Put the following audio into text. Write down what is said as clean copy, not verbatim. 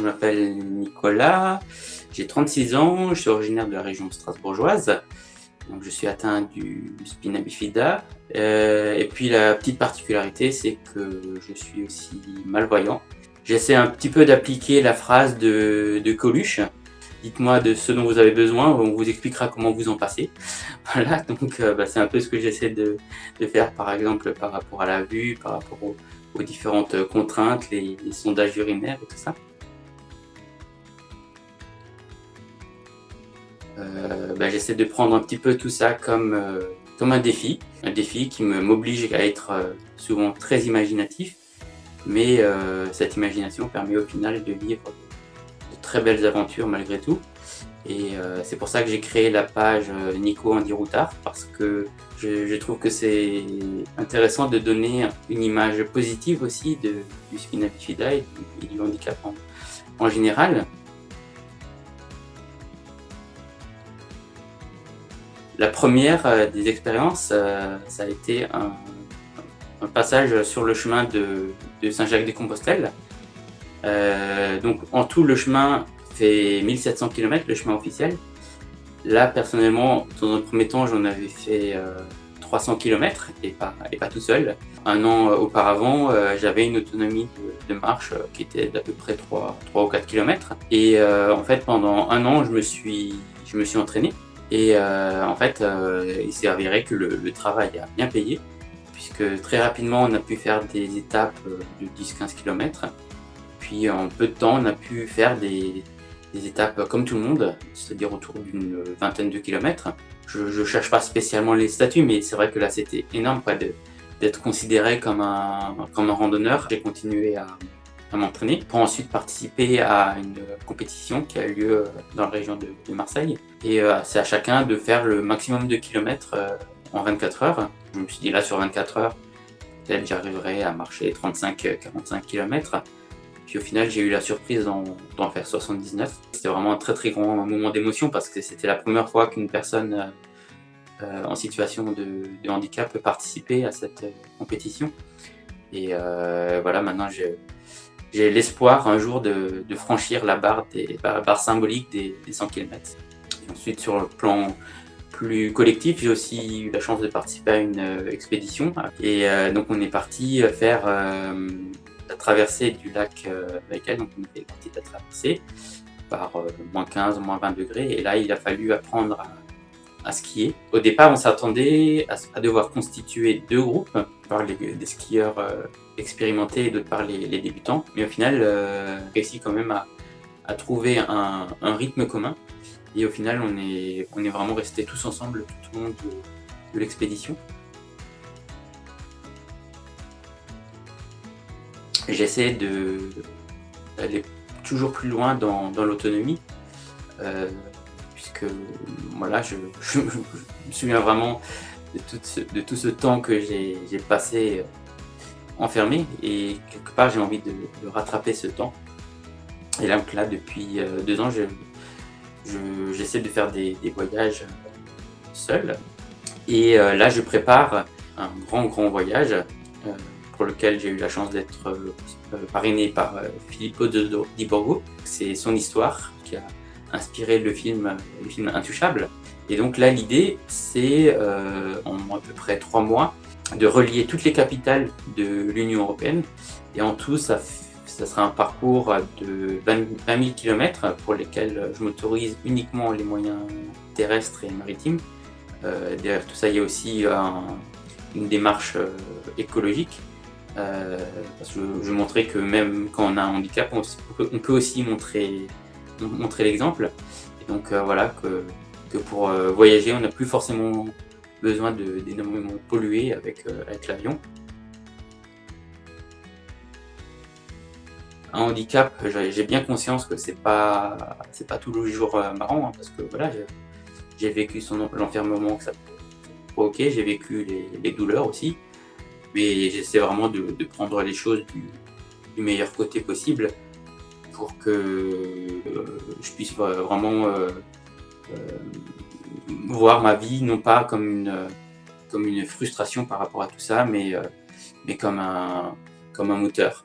Je m'appelle Nicolas, j'ai 36 ans, je suis originaire de la région strasbourgeoise. Donc je suis atteint du spina bifida. Et puis la petite particularité, c'est que je suis aussi malvoyant. J'essaie un petit peu d'appliquer la phrase de Coluche. Dites-moi de ce dont vous avez besoin, on vous expliquera comment vous en passez. Voilà, donc c'est un peu ce que j'essaie de faire, par exemple, par rapport à la vue, par rapport aux différentes contraintes, les sondages urinaires et tout ça. J'essaie de prendre un petit peu tout ça comme un défi qui m'oblige à être souvent très imaginatif, mais cette imagination permet au final de vivre de très belles aventures malgré tout. Et c'est pour ça que j'ai créé la page Nico Andy Routard, parce que je trouve que c'est intéressant de donner une image positive aussi du spina bifida et du handicap en général. La première des expériences, ça a été un passage sur le chemin de Saint-Jacques-de-Compostelle. Donc en tout, le chemin fait 1700 km, le chemin officiel. Là, personnellement, dans un premier temps, j'en avais fait 300 km et pas tout seul. Un an auparavant, j'avais une autonomie de marche qui était d'à peu près 3 ou 4 km. Et en fait, pendant un an, je me suis entraîné. Et il s'est avéré que le travail a bien payé, puisque très rapidement, on a pu faire des étapes de 10-15 km. Puis en peu de temps, on a pu faire des étapes comme tout le monde, c'est-à-dire autour d'une vingtaine de kilomètres. Je ne cherche pas spécialement les statuts, mais c'est vrai que là, c'était énorme d'être considéré comme un randonneur. J'ai continué à m'entraîner pour ensuite participer à une compétition qui a eu lieu dans la région de Marseille. Et c'est à chacun de faire le maximum de kilomètres en 24 heures. Je me suis dit là, sur 24 heures, peut-être j'arriverai à marcher 35-45 km. Puis au final, j'ai eu la surprise d'en faire 79. C'était vraiment un très très grand moment d'émotion parce que c'était la première fois qu'une personne en situation de handicap peut participer à cette compétition. Et voilà, maintenant j'ai l'espoir un jour de franchir la barre symbolique des 100 km. Et ensuite, sur le plan plus collectif, j'ai aussi eu la chance de participer à une expédition. Et donc on est parti faire la traversée du lac Baïkal. Donc on était parti de la traversée par moins 15, moins 20 degrés. Et là, il a fallu apprendre à skier. Au départ, on s'attendait à devoir constituer deux groupes, par des skieurs expérimentés et d'autres par les débutants. Mais au final, on a réussi quand même à trouver un rythme commun. Et au final, on est vraiment restés tous ensemble tout au long de l'expédition. J'essaie d'aller toujours plus loin dans l'autonomie, puisque voilà, je me souviens vraiment de tout ce temps que j'ai passé enfermé, et quelque part j'ai envie de rattraper ce temps. Et là, donc là, depuis 2 ans, j'essaie de faire des voyages seul. Et là, je prépare un grand voyage pour lequel j'ai eu la chance d'être parrainé par Filippo Di Borgo. C'est son histoire qui a inspiré le film Intouchable. Et donc là, l'idée, c'est en à peu près 3 mois, de relier toutes les capitales de l'Union européenne. Et en tout, ça sera un parcours de 20 000 km pour lesquels je m'autorise uniquement les moyens terrestres et maritimes. Derrière tout ça, il y a aussi une démarche écologique. Parce que je montrais que même quand on a un handicap, on peut aussi montrer l'exemple. Et donc voilà, que pour voyager, on n'a plus forcément besoin d'énormément polluer avec l'avion. Un handicap, j'ai bien conscience que c'est pas tous les jours marrant, hein, parce que voilà, j'ai vécu l'enfermement que ça peut provoquer, j'ai vécu les douleurs aussi, mais j'essaie vraiment de prendre les choses du meilleur côté possible pour que je puisse vraiment voir ma vie non pas comme une frustration par rapport à tout ça, mais comme un moteur.